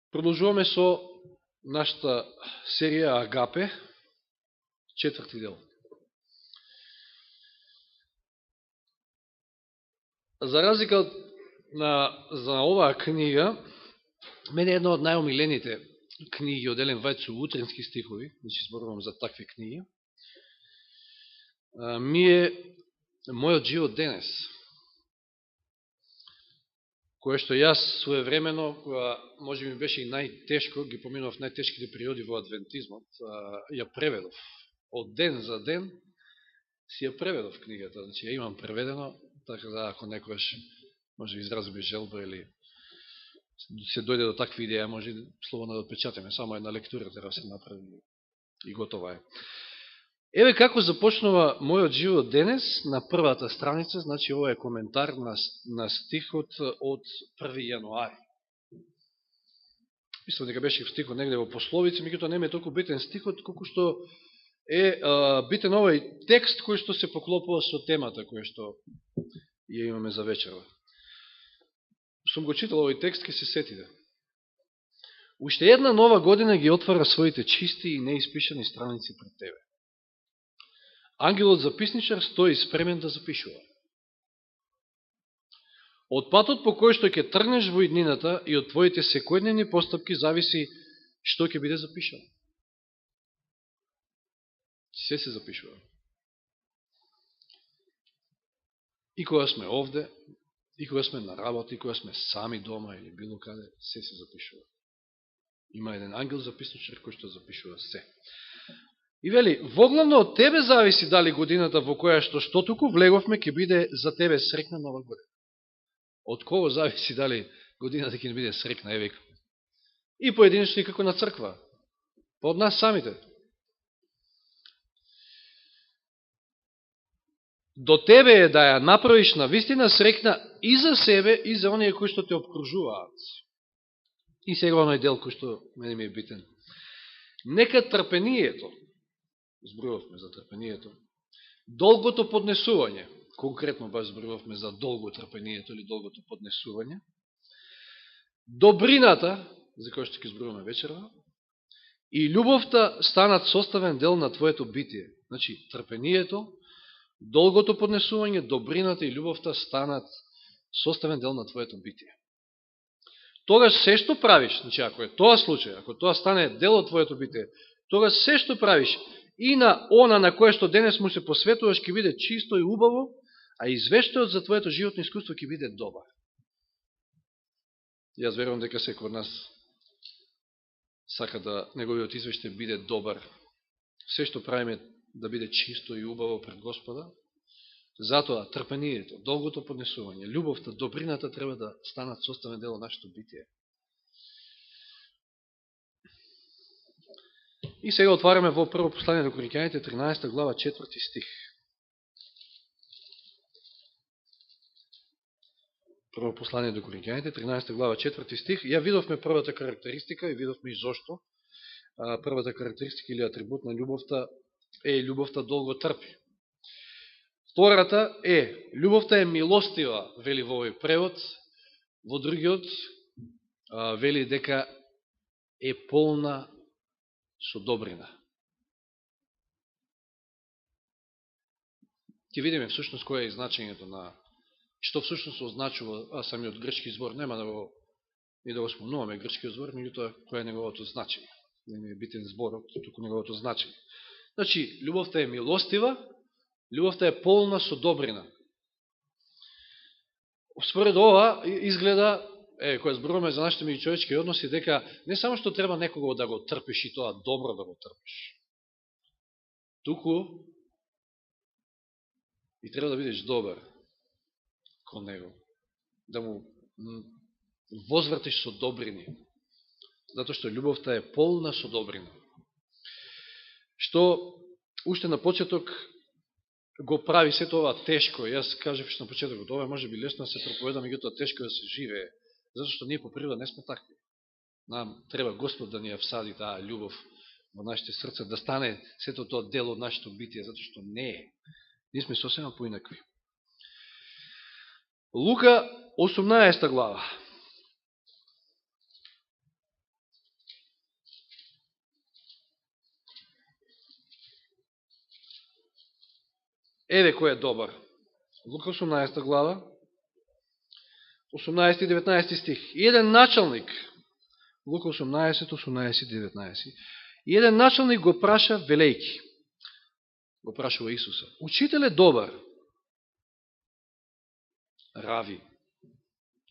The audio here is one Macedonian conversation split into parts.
Продолжуваме со нашата серија Агапе, четврти дел. За разлика за оваа книга, мене е една од најомилените книги од Елен Вајд со утренски стихови, значи зборувам за такви книги, ми е Мојот живот денес, кое што јас своевремено, кога може би беше и најтешко, ги поминував најтешките периоди во адвентизмот, ја преведов. Од ден за ден си ја преведов книгата, значи ја имам преведено, така да ако некојаш може изразби желба или се дојде до такви идеја, може слободно да отпечатаме, само една лектура треба се направи и готова е. Еве како започнува Мојот живот денес на првата страница, значи ова е коментар на стихот од 1. јануари. Мислам дека беше стихот негде во пословици, меѓутоа не ме толку битен стихот, колку што е битен овој текст кој што се поклопува со темата која што ја имаме за вечерва. Сум го читал овој текст, ке се сетиде. Уште една нова година ги отвара своите чисти и неиспишани страници пред тебе. Ангелот записничар стои спремен да запишува. Од патот по кој што ќе тргнеш во иднината и од твоите секојдневни постапки зависи што ќе биде запишано. Се се запишува. И кога сме овде, и кога сме на работа, и кога сме сами дома или било каде, се се запишува. Има еден ангел записничар кој што запишува се. И вели, воглавно од тебе зависи дали годината во која што туку влеговме ќе биде за тебе срекна нова година. Од кого зависи дали годината ќе не биде срекна, еве. И поединечно и како на црква. Па од нас самите. До тебе е да ја направиш на вистина срекна и за себе, и за оние кои што те обкружуваат. И сега оној дел кој што мене ми е битен. Нека трпението, зборувавме за трпението, долгото поднесување, конкретно баш зборувавме за долго трпението или долгото поднесување, добрината, за која што ќе зборуваме вечерва, и љубовта станат составен дел на твоето битие. Значи, трпението, долгото поднесување, добрината и љубовта станат составен дел на твоето битие. Тогаш се што правиш, значи ако е тоа случај, ако тоа стане дел од твоето битие, тогаш се што правиш и на она на кое што денес му се посветуваш ќе биде чисто и убаво, а извештајот за твоето животно искуство ќе биде добар. Јас верувам дека секој од нас сака да неговиот извештај биде добар. Се што правиме да биде чисто и убаво пред Господа. Затоа трпението, долгото поднесување, љубовта, добрината треба да станат составен дел од нашето битие. И сега отвараме во прво послание до Коринќаните, 13 глава, 4 стих. Прво послание до Коринќаните, 13 глава, 4 стих. Ја видовме првата карактеристика и видовме и зошто. Првата карактеристика или атрибут на љубовта е љубовта долго трпи. Втората е, љубовта е милостива, вели во овој превод, во другиот вели дека е полна со добрина. Ќе видиме всушност која е значењето на што всушност означува самиот грчки збор. Нема да го и да го спомнуваме грчкиот збор, меѓутоа која е неговото значење. Не е битен зборот, туку неговото значење. Значи, љубовта е милостива, љубовта е полна со добрина. Според ова изгледа, кога зборуваме за нашите меѓучовечки односи, дека не само што треба некого да го трпиш и тоа добро да го трпиш, туку и треба да бидеш добар кон него, да му возвратиш со добрини, затоа што љубовта е полна со добрина. Што уште на почеток го прави сето ова тешко. Јас кажав што на почетокот, ова може би лесно да се проповеда, меѓутоа тешко да се живее, затоа што ние по природа не сме такви. Нам треба Господ да ни ја всади таа љубов во нашите срца, да стане сето тоа дел од нашето битие, затоа што не е. Ние сме сосема поинакви. Лука 18 глава. Еве кој е добар. Лука 18 глава, 18 и 19 стих. И еден началник, Лука 18, 18 и 19. И еден началник го праша велејки. Го прашува Исуса. Учителе добар. Рави.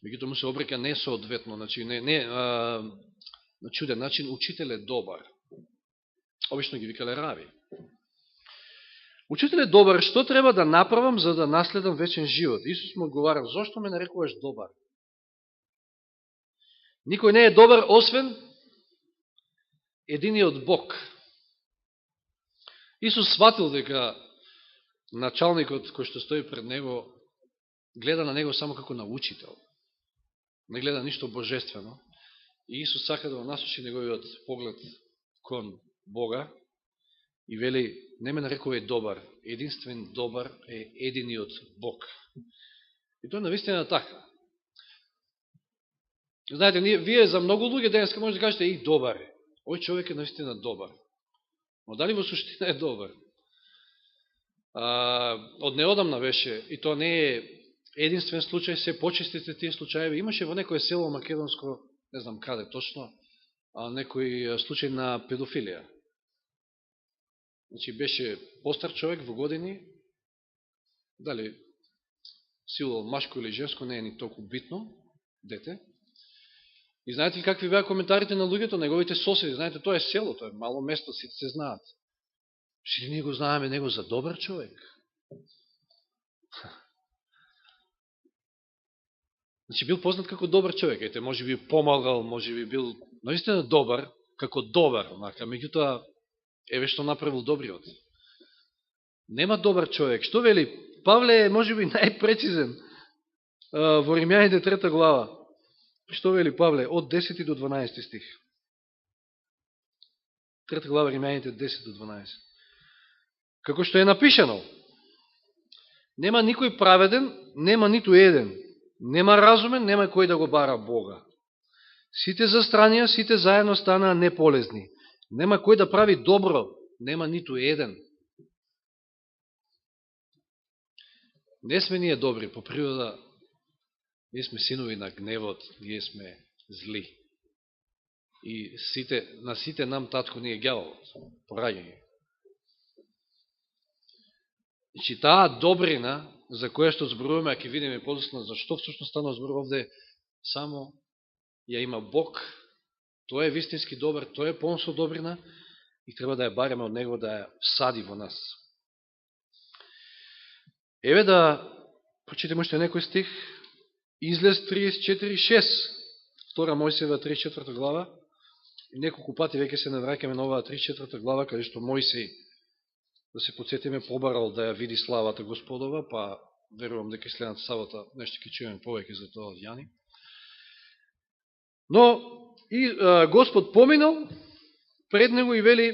Меѓутоа му се обрека несоодветно, значи на чуден начин, учителе добар. Обично ги викале рави. Учителе добар, што треба да направам за да наследам вечен живот? Исус му одговара, зошто ме нарекуваш добар? Никој не е добар, освен единиот Бог. Исус сватил дека началникот кој што стои пред него гледа на него само како на учител. Не гледа ништо божествено. И Исус сака да го насочи неговиот поглед кон Бога и вели, не ме нарекувај добар, единствен добар е единиот Бог. И тоа навистина така. Знаете, вие за многу луѓе денеска може да кажете и добар е. Ој човек е навистина добар. Но дали во суштина е добар? Од неодамна беше, и тоа не е единствен случај, се почестите тие случаеви. Имаше во некој село македонско, не знам каде точно, некој случај на педофилија. Значи беше постар човек во години, дали сило машко или женско, не е ни толку битно, дете. И знаете ли какви беа коментарите на луѓето, неговите соседи? Знаете, тоа е село, тоа е мало место, сите се знаат. Ши ние го знаеме него за добар човек? Значи бил познат како добар човек, ете, може би помагал, може би бил наистина добар, како добар, онака, меѓутоа, еве што направил добриот. Нема добар човек. Што вели? Павле е, може би, најпрецизен во Римјаните 3 глава. Што вели Павле? Од 10 до 12 стих. 3 глава Римјаните 10 до 12. Како што е напишано, нема никој праведен, нема ниту еден. Нема разумен, нема кој да го бара Бога. Сите застранија, сите заедно станаа неполезни. Нема кој да прави добро, нема ниту еден. Не сме ние добри, по природа, ние сме синови на гневот, ние сме зли. И на сите нам татко ни е ѓаволот, по раѓање. Значи, таа добрина, за која што зборуваме, а ќе видиме подоцна за што всушност станува збор овде, само ја има Бог, тој е вистински добар, тој е полн со добрина и треба да ја бареме од Него да ја всади во нас. Еве да прочитаме уште некој стих, Излез 34.6, 2 Мојсеева 34 глава, и неколку пати веќе се навраќаме на оваа 34 глава, каде што Мојсей, да се подсетиме, побарал да ја види славата Господова, па верувам дека следната сабота нешто ќе чуеме повеќе за тоа од Јани. Но и Господ поминал пред него и вели,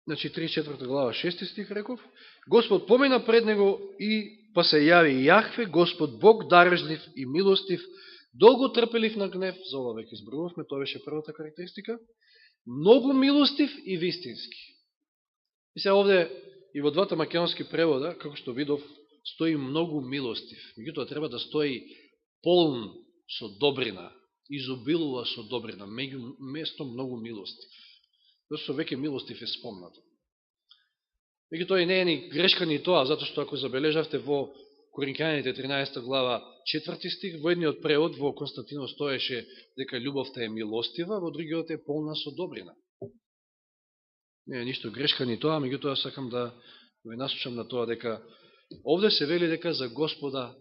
значи 34 глава 6 стих реков, Господ помина пред него и па се јави Јахве, Господ Бог, дарежлив и милостив, долго трпелив на гнев, за ова веќе изборувавме, тоа беше првата карактеристика, многу милостив и вистински. И сега овде и во двата македонски превода, како што видов, стои многу милостив. Меѓутоа треба да стои полн со добрина, изобилува со добрина, меѓу место многу милостив. Зашто веќе милостив е спомнато. Меѓутоа и не е ни грешка ни тоа, затоа што ако забележавте во Коринќаните 13 глава 4 стих, во едниот превод во Константино стоеше дека љубовта е милостива, во другиот е полна со добрина. Не е ништо грешка ни тоа, меѓутоа сакам да ве насочам на тоа дека овде се вели дека за Господа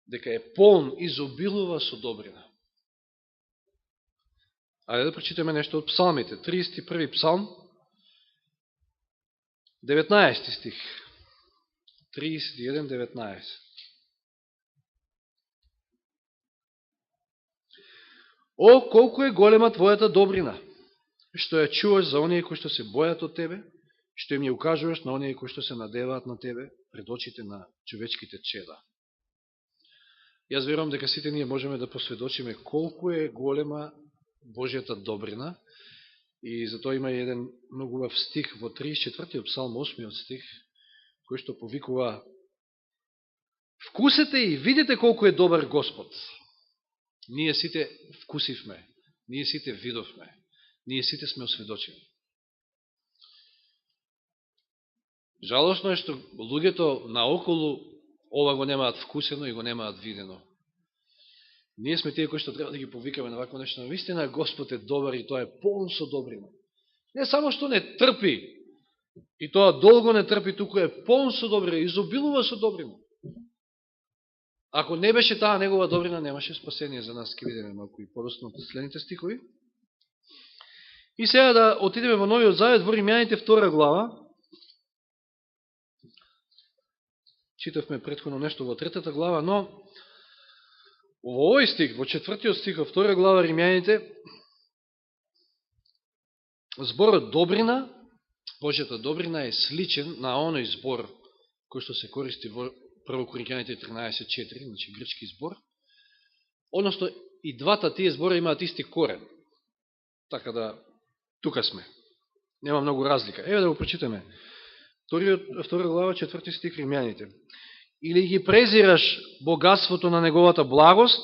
дека е полн, изобилува со добрина. Ајде да прочитаме нешто од псалмите. 31 псалм, 19 стих. 31-19. О, колку е голема твојата добрина, што ја чуваш за оние кои што се бојат од тебе, што им ја укажуваш на оние кои што се надеваат на тебе пред очите на човечките чеда. Јас верувам дека сите ние можеме да посведочиме колку е голема Божјата добрина, и затоа има еден многу убав стих во 34-тиот псалм, 8-миот стих, кој што повикува Вкусете и видите колку е добар Господ. Ние сите вкусивме, ние сите видовме, ние сите сме осведочени. Жалосно е што луѓето наоколу ова го немаат вкусено и го немаат видено. Ние сме тие кои што треба да ги повикаме на вакво нешто. Вистина Господ е добар и тоа е полн со добрина. Не само што не трпи, и тоа долго не трпи, туку е полн со добрина, изобилува со добрина. Ако не беше таа негова добрина, немаше спасение за нас. Ке видиме малко и подосно од следните стихови. И сега да отидеме во Новиот Завет, во Римјаните 2 глава. Читавме претходно нешто во 3 глава, но во овој стих, во 4 стих, во 2 глава Римјаните, зборот добрина, Божјата добрина е сличен на оној збор кој што се користи во 1 Коринќаните 13.4, значи грчки збор. Односно, и двата тие збора имаат исти корен. Така да, тука сме. Нема многу разлика. Еве да го прочитаме. 2 глава, 4 стих Римјаните. Или ги презираш богатството на неговата благост,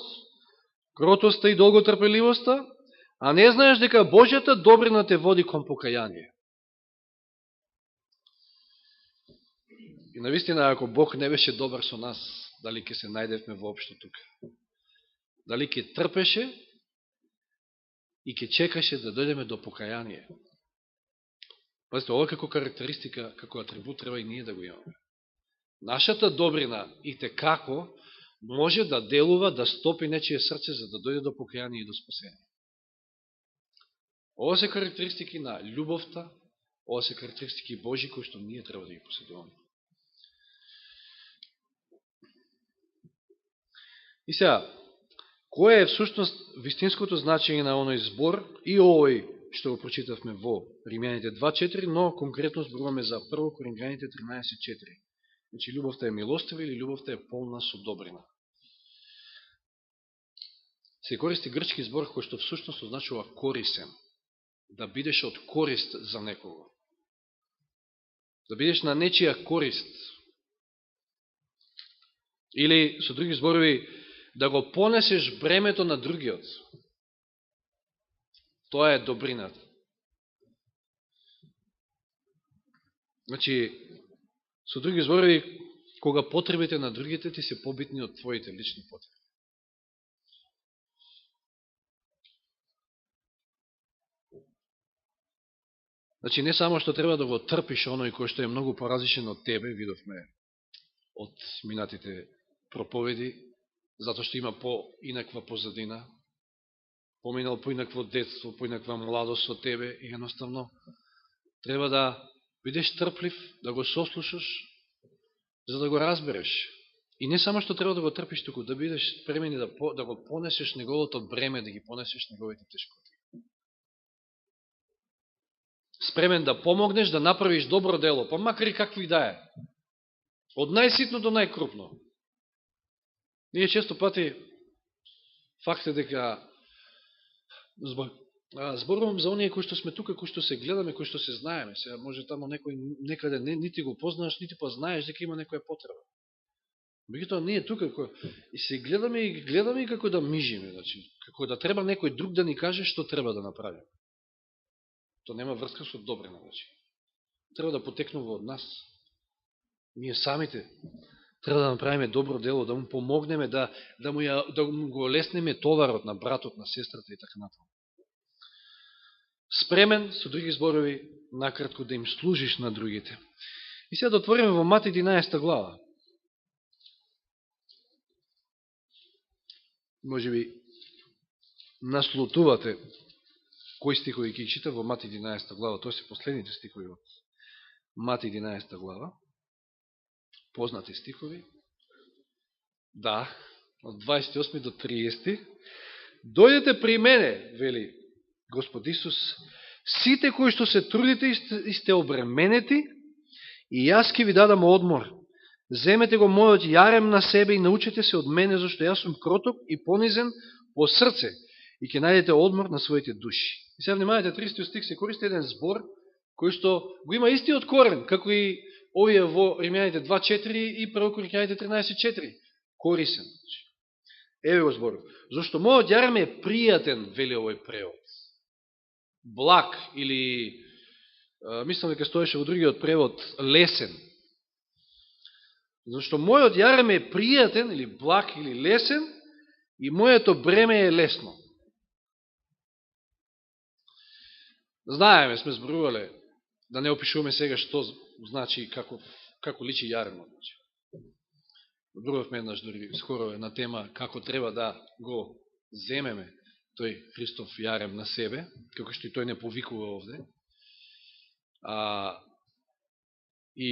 кротоста и долготрпеливоста, а не знаеш дека Божјата добрина те води кон покаяние. И навистина, ако Бог не беше добар со нас, дали ќе се најдевме воопшто тука? Дали ќе трпеше и ќе чекаше да дојдеме до покаяние? Пазите, ова како карактеристика, како атрибут треба и ние да го имаме. Нашата добрина и те како може да делува, да стопи нечие срце за да дојде до покаяние и до спасение. Ова се карактеристики на љубовта, ова се карактеристики Божи кои што ние треба да ги поседуваме. И сега, кој е всушност вистинското значење на оној збор и овој што го прочитавме во Римјаните 2.4, но конкретно зборуваме за 1 Коринќаните 13.4. Значи, љубовта е милостива или љубовта е полна со добрина. Се користи грчки збор кој што всушност означува корисен. Да бидеш од корист за некого. Да бидеш на нечија корист. Или, со други зборови, да го понесеш бремето на другиот. Тоа е добрината. Значи, со други зборови, кога потребите на другите ти се побитни од твоите лични потреби. Значи, не само што треба да го трпиш оној кој што е многу поразличен од тебе, видовме од минатите проповеди, затоа што има поинаква позадина, поминал поинакво детство, поинаква младост со тебе и едноставно треба да бидеш трплив, да го сослушаш, за да го разбереш. И не само што треба да го трпиш, туку да бидеш спремен да го понесеш неговото бреме, да ги понесеш неговите тешкоти. Спремен да помогнеш, да направиш добро дело, па макар и какви да е. Од најситно до најкрупно. Ние често пати факт е дека зборувам за оние кои што сме тука, кои што се гледаме, кои што се знаеме. Сега може тамо некој некаде нити го познаш, нити па знаеш дека има некоја потреба. Меѓутоа ние тука и се гледаме и како да мижиме, значи, како да треба некој друг да ни каже што треба да направиме. То нема врска со добрина, значи. Треба да потекнува од нас. Ние самите треба да направиме добро дело, да му помогнеме, да му го леснеме товарот на братот, на сестрата и така натаму. Спремен, со други зборови, накратко да им служиш на другите. И сега да отвориме во Матеј 11 глава. Може би наслутувате кои стихови ги чита во Матеј 11 глава. Тоа се последните стихови од Матеј 11 глава. Познати стихови. Да, од 28 до 30. Дојдете при мене, вели Господ Исус, сите кои што се трудите и сте обременети, и јас ќе ви дадам одмор. Земете го мојот јарем на себе и научете се од мене, зашто јас сум кроток и понизен по срце, и ќе најдете одмор на своите души. И сега внимавате, 30 стих се користи еден збор, кој што го има истиот корен, како и овие во Римјаните 2.4 и 1 Коринќаните 13.4. корисен. Еве го зборов. Зошто мојот јарем е пријатен, вели овој превод. Благ или, мислам дека стоеше во другиот превод, лесен. Зашто мојот јарем е пријатен, или благ, или лесен, и моето бреме е лесно. Знаеме, сме зборувале, да не опишуваме сега што значи, како личи јаремот. Зборувавме еднаш дори скоро на тема како треба да го земеме тој Христов јарем на себе, како што и тој не повикува овде. И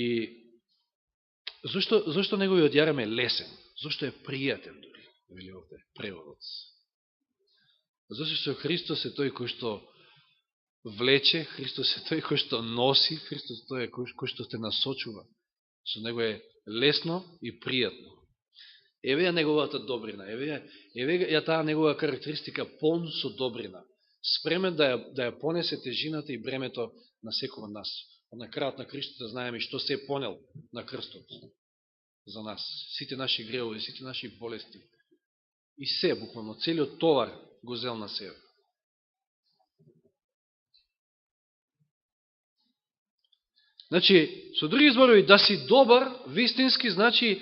зашто неговиот јарем е лесен? Зашто е пријатен дори, вели овде преводот? Зашто Христос е тој кој што влече, Христос е тој кој што носи, Христос е тој кој што те насочува. Со него е лесно и пријатно. Еве ја неговата добрина, еве ја таа негова карактеристика, полн со добрина, спремен да ја понесе тежината и бремето на секој од нас. На крајот на крстот знаеме што се понел на крстот за нас. Сите наши гревови, сите наши болести. И се, буквално, целиот товар го зел на себе. Значи, со други зборови, да си добар, вистински, значи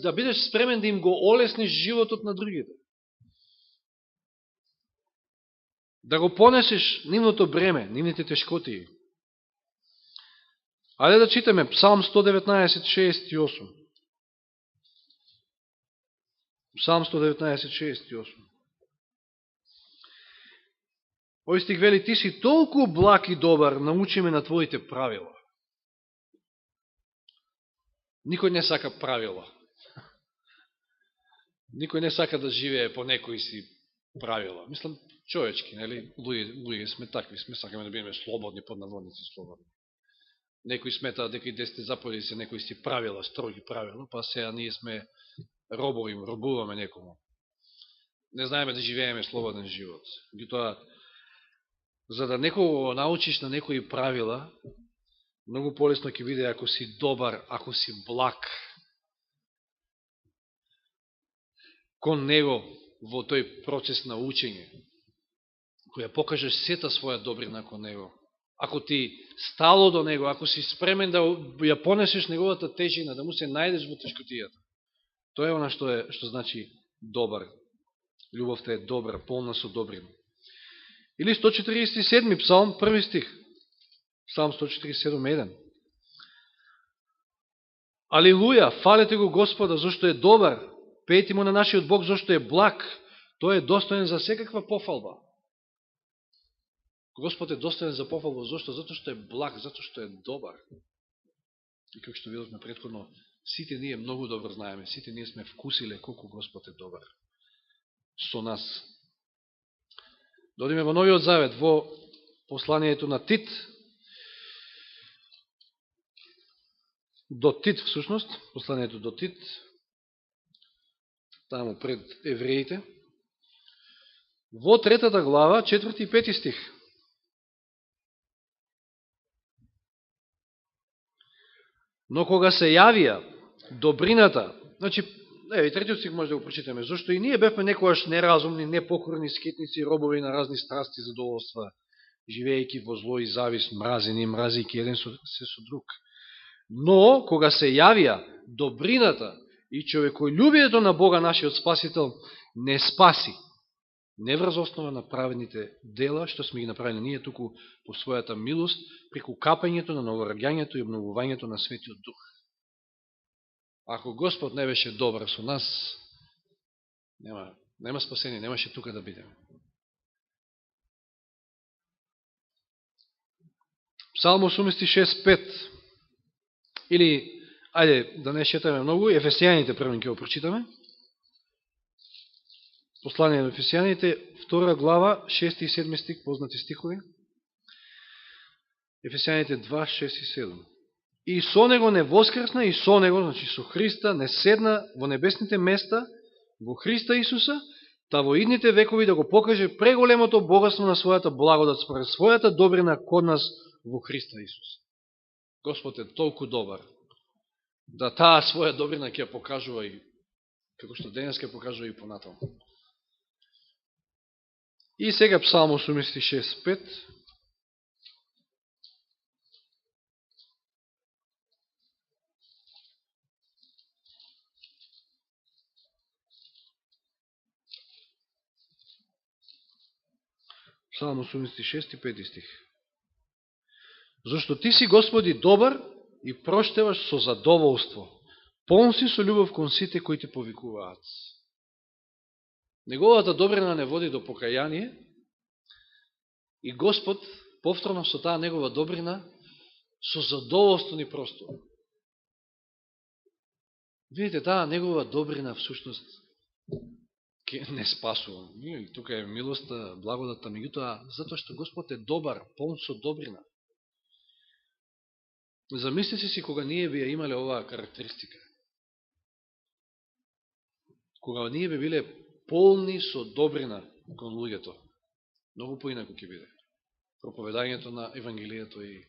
да бидеш спремен да им го олесниш животот на другите. Да го понесеш нивното бреме, нивните тешкотии. Ајде да читаме Псалм 119, 6 и 8. Псалм 119, 6 и 8. Овој стих вели: ти си толку благ и добар, научи ме на твоите правила. Никој не сака правила. Никој не сака да живее по некои си правила. Мислам, човечки, нели? Луѓе сме такви, сакаме да бидеме слободни, под наводници слободни. Некои сметаат дека и 10 заповеди се некои си правила, строги правила, па сега ние сме робови, робуваме некому. Не знаеме да живееме слободен живот. Тоа, за да некого научиш на некои правила, многу полесно ќе биде ако си добар, ако си благ кон него во тој процес на учење, која покажеш сета своја добрина кон него. Ако ти стало до него, ако си спремен да ја понесеш неговата тежина, да му се најдеш во тешкотијата. Тоа е она што значи добар. Љубовта е добра, полна со добрина. Или 147 псалм, први стих. Псалм 147:1. Алилуја, фалете го Господа, зашто е добар. Пејте му на нашиот Бог, зашто е благ. Тој е достоен за секаква пофалба. Господ е достоен за пофалба, зашто? Зато што е благ, зато што е добар. И како што видовме претходно, сите ние многу добро знаеме, сите ние сме вкусиле колку Господ е добар со нас. Додиме во Новиот Завет, во посланието на Тит, до Тит всушност, посланието до Тит, таму пред евреите, во 3 глава, 4 и 5 стих. Но кога се јавија добрината, значи, третиот стих може да го прочитаме, зашто и ние бевме некојаш неразумни, непокорни, скитници, робови на разни страсти и задоволства, живеејќи во зло и завист, мразени, мразејќи еден се со друг. Но, кога се јавија добрината и човеколюбието на Бога, нашиот Спасител, не спаси, не врз основа на праведните дела, што сме ги направили ние, туку по својата милост, преку капањето на новораѓањето и обновувањето на Светиот Дух. Ако Господ не беше добар со нас, нема спасение, немаше тука да бидеме. Псалм 86:5. Или, ајде, да не шетаме многу, Ефесијаните прво ќе го прочитаме. Послание на Ефесијаните, 2 глава, 6 и 7 стих, познати стихови. Ефесијаните 2, 6 и 7. И со него не воскресна, и со него, значи со Христа, не седна во небесните места, во Христа Исуса, та во идните векови да го покаже преголемото богатство на својата благодат, според својата добрина код нас во Христа Исуса. Господ е толку добар, да таа своја добрина ќе ја покажува и како што денеска покажува и понатаму. И сега Псалм 86:5. Псалм 86, 5 стих. Зашто ти си, Господи, добар и проштеваш со задоволство. Полн си со љубов кон сите кои те повикуваат. Неговата добрина не води до покаяние и Господ, повторно со таа негова добрина, со задоволство ни простува. Видите, таа негова добрина всушност не спасува. Тука е милоста, благодата, меѓутоа, затоа што Господ е добар, полн со добрина. Замислите си кога ние би ја имале оваа карактеристика. Кога ние би биле полни со добрина кон луѓето, многу поинако ќе биде. Проповедањето на Евангелието и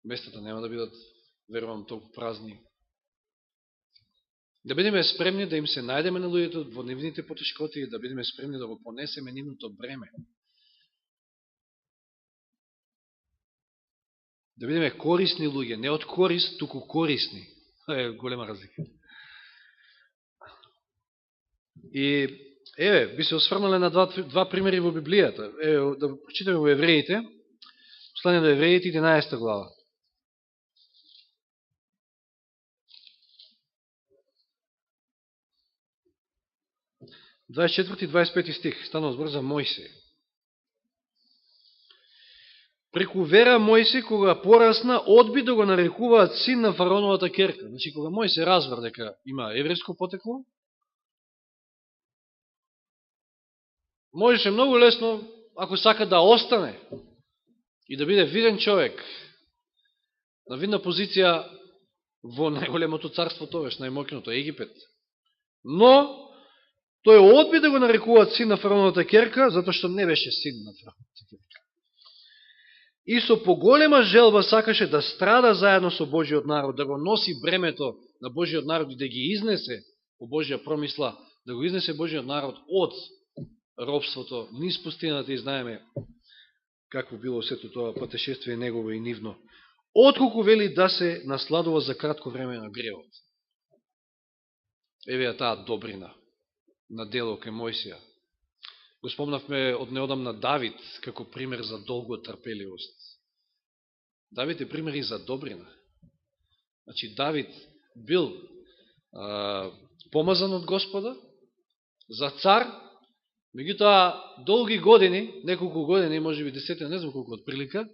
местата нема да бидат, верувам, толку празни. Да бидеме спремни да им се најдеме на луѓето во нивните потешкоти и да бидеме спремни да го понесеме нивното бреме. Да бидеме корисни луѓе, не од корист, туку корисни. Това е голема разлика. И, еве, би се осврнале на два примери во Библијата. Еве, да прочитаме во Евреите, послание до Евреите, 11 глава. – 24-25 стих, станува збор за Мојсей. Преку вера Мојсей, кога порасна, одби да го нарекуваат син на фараоновата ќерка. Значи, кога Мојсей разбар дека има еврејско потекло, можеше многу лесно, ако сака да остане и да биде виден човек, на видна позиција во најголемото царство тогаш, најмоќното, Египет. Но, тој одби да го нарекуваат син на фараоновата ќерка, затоа што не беше син на фараоновата ќерка. И со поголема желба сакаше да страда заедно со Божиот народ, да го носи бремето на Божиот народ и да ги изнесе по Божија промисла, да го изнесе Божиот народ од робството, низ пустината, и знаеме какво било сето тоа патешествие негово и нивно. Отколку вели да се насладува за кратко време на гревот. Еве ја таа добрина на дело кај Мојсија. Го спомнавме од неодамна Давид како пример за долго трпеливост. Давид е пример и за добрина. Значи, Давид бил помазан од Господа за цар, меѓутоа долги години, неколку години, може би 10, не знам колку од прилика,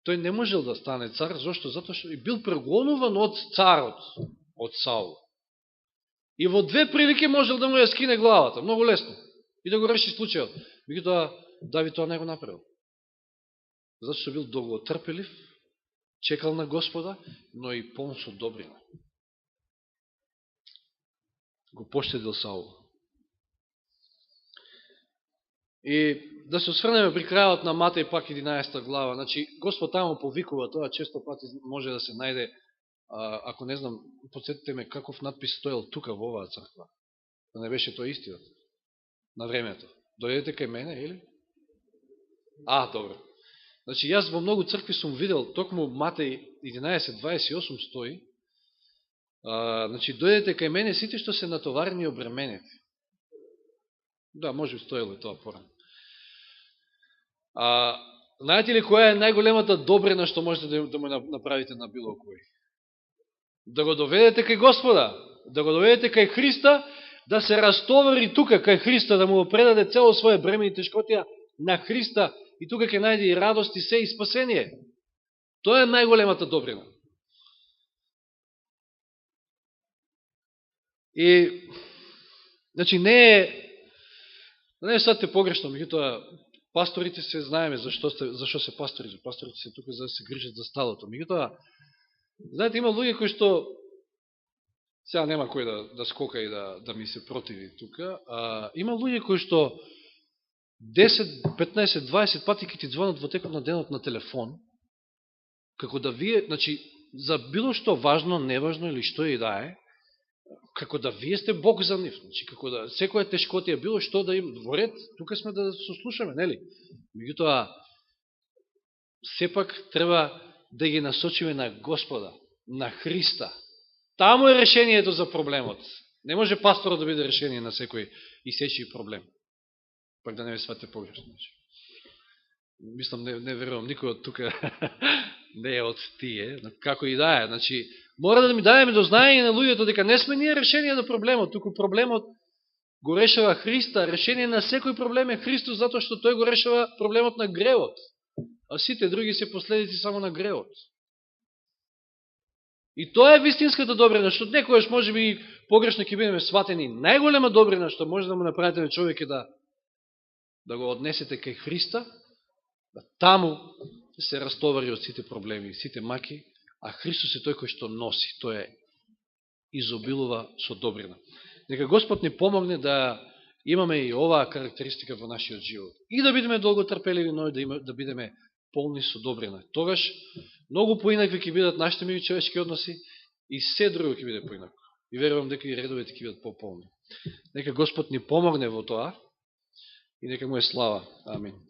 тој не можел да стане цар. Зошто? Затоа што бил прогонуван од царот, од Саул. И во две прилики можел да му ја скине главата, многу лесно, и да го реши случајот. Меѓутоа Давид тоа не го направил. Зато што бил долго трпелив, чекал на Господа, но и полн со добрина. Го поштедил Саул. И да се осврнеме при крајот на Матеј, пак 11 глава. Значи, Господ таму повикува, тоа често пати може да се најде, ако не знам, подсетите ме каков надпис стоел тука во оваа црква. Да не беше тоа истиот на времето. Дојдете кај мене, или? Добро. Значи, јас во многу цркви сум видел, токму Матеј 11:28 стои, значи, дојдете кај мене сите што се натоварени и обременети. Да, може би стоело и тоа порано. Знаете ли која е најголемата добрина што можете да му направите на било кој? Да го доведете кај Господа, да го доведете кај Христа, да се растовари тука кај Христа, да му го предаде цело своje бреме и тешкотија на Христа, и тука ќе најде и радост и се и спасение. Тоа е најголемата добрина. И, значи, не е садте погрешно, меѓутоа, пасторите се знаеме зашто се пастори. Пасторите се тука за да се грижат за стадото. Меѓутоа, знаете, има луѓе кои што, сега нема кој да скока и да ми се противи тука, има луѓе кои што 10, 15, 20 пати ки ти звонат во текот на денот на телефон, како да вие, значи, за било што важно, неважно или што и да е, како да вие сте Бог за нив, значи како да секоја тешкотија било што да им во ред, тука сме да сослушаме, нели? Меѓутоа сепак треба да ги насочиме на Господа, на Христа. Таму е решението за проблемот. Не може пасторот да биде решение на секој и сечи проблем. Пак да не ме свате погрешно. Мислам, не верувам, никој од тука не е од тие, како и да е. Значи, мора да ми даеме до знаење на луѓето дека не сме ние решение на проблемот, туку проблемот го решава Христа, решение на секој проблем е Христос, затоа што тој го решава проблемот на гревот, а сите други се последици само на гревот. И тоа е вистинската добрина, што некојаш може би погрешно ќе бидеме сватени. Најголема добрина што може да му направите на човек е да го однесете кај Христа, да таму се растовари од сите проблеми, сите маки, а Христос е тој кој што носи, тој е изобилува со добрина. Нека Господ ни помогне да имаме и оваа карактеристика во нашиот живот. И да бидеме долготрпеливи, но и да бидеме полни со добрина. Тогаш многу поинакви ќе бидат нашите меѓучовечки односи и се друго ќе биде поинакво. И верувам дека и редовите ќе бидат пополни. Нека Господ ни помогне во тоа и нека му е слава. Амин.